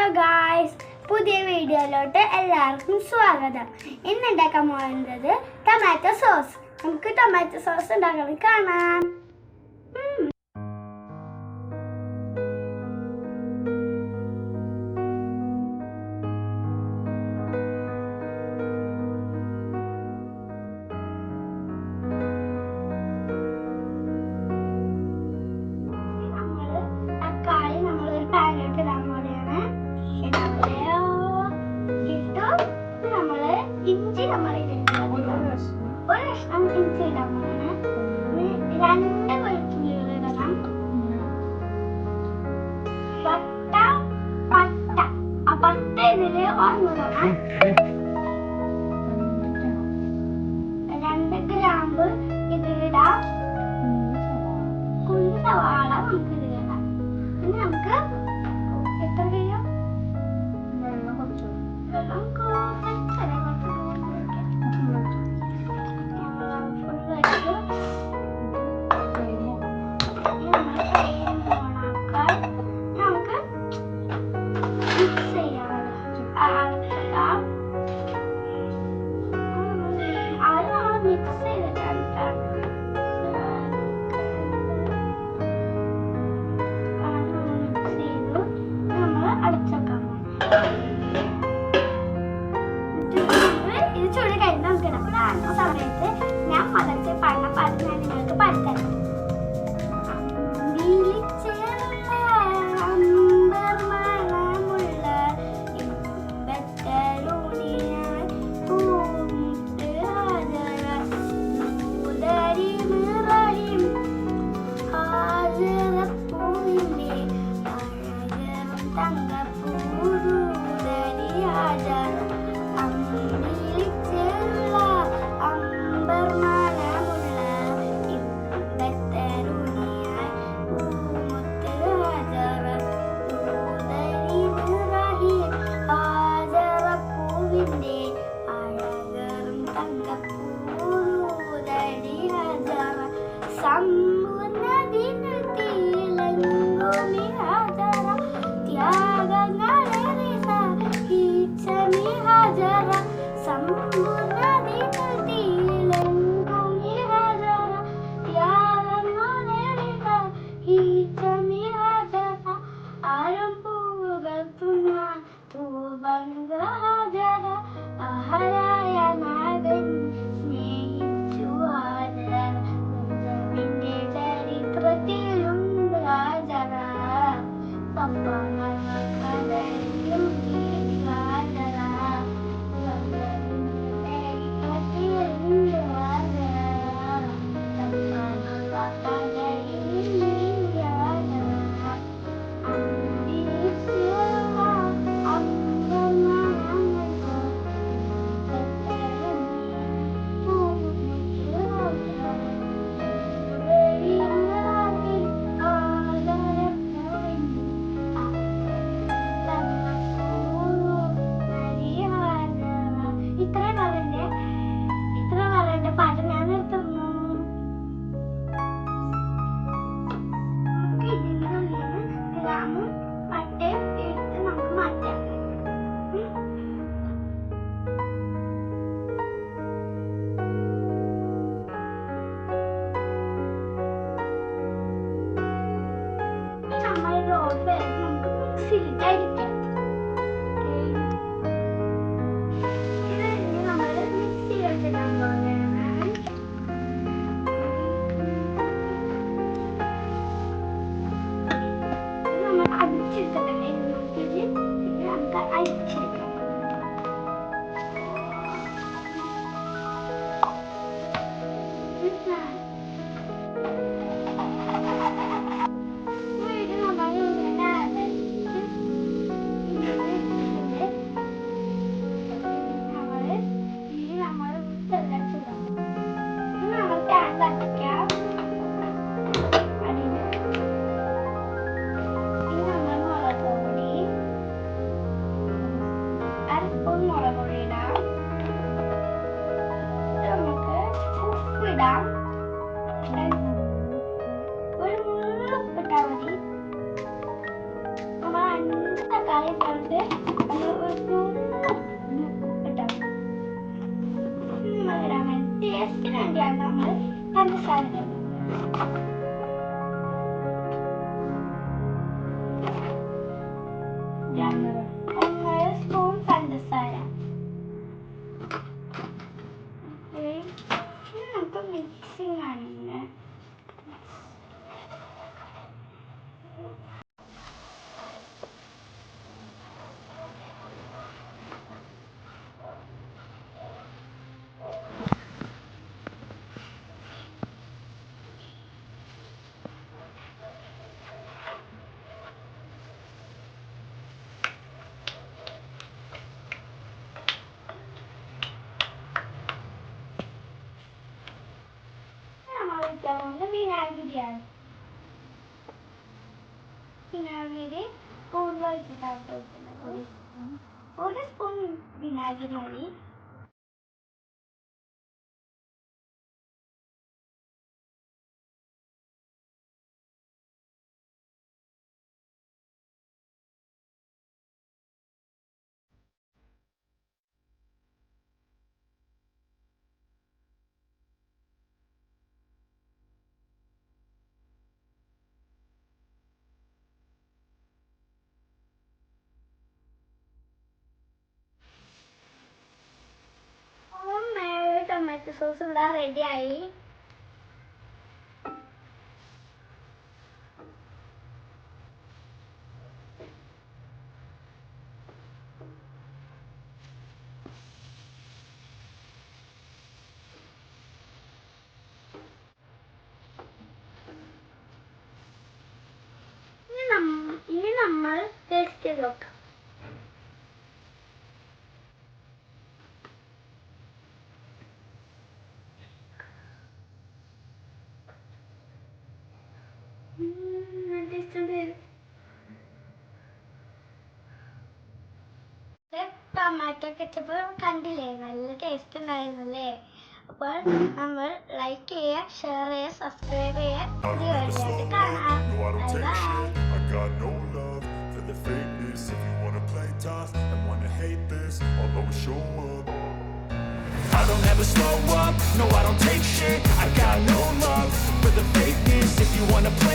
Hello guys, പുതിയ വീഡിയോയിലോട്ട് എല്ലാവർക്കും സ്വാഗതം. ഇന്ന് ഉണ്ടാക്കാൻ പോകുന്നത് ടൊമാറ്റോ സോസ്. നമുക്ക് ടൊമാറ്റോ സോസ് ഉണ്ടാക്കാൻ കാണാം. ഇഞ്ചി നമ്മൾ ഒരു കഷ്ണം ഇഞ്ചി ഇടാൻ പോവാണ്. രണ്ട് വെളുത്തുള്ളികൾ ഇടണം. പട്ട ഇതില് ഒന്നിടണം. 2 ഗ്രാമ്പ് ഇതിലിടാം. കുഞ്ഞു സവാള നമുക്ക് ഇതിലിടാം. പിന്നെ നമുക്ക് എത്ര ചെയ്യാം? വെള്ളം കുറച്ച് സമയത്ത് ഞാൻ മദർച്ചെ പറഞ്ഞ പാട്ട് ഞാൻ നിങ്ങൾക്ക് പഠിത്തരാം. പഞ്ചസാര ഇട്ടാണ്ട് കേട്ടോ ഇടാൻ വേണ്ടി ടേസ്റ്റിന് വേണ്ടിയാണ് നമ്മൾ പഞ്ചസാര ഇടുന്നത്. ഒന്നര സ്പൂൺ പഞ്ചസാര. നമുക്ക് മിക്സിങ് ആണ്. വിനാഗിരിയാണ്. വിനാഗിരി കൂടുതലായിട്ട് ഒരു സ്പൂൺ വിനാഗിരി മതി. ടൊമാറ്റോ സോസ് ഇവിടെ റെഡിയായി. ഇനി നമ്മൾ ടേസ്റ്റ് ചെയ്ത് നോക്കാം. ടൊമാറ്റോ കെച്ചപ്പ് കണ്ടില്ലേ, നല്ല ടേസ്റ്റ് ഉണ്ടായിരുന്നല്ലേ. അപ്പോൾ നമ്മൾ ലൈക്ക് ചെയ്യുക, ഷെയർ ചെയ്യുക, സബ്സ്ക്രൈബ് ചെയ്യുക. പുതിയ വീഡിയോയിൽ കാണാം. The fakeness, if you wanna play tough and wanna hate this, I'll always show up. I don't ever slow up, no I don't take shit. I got no love for the fakeness. If you wanna play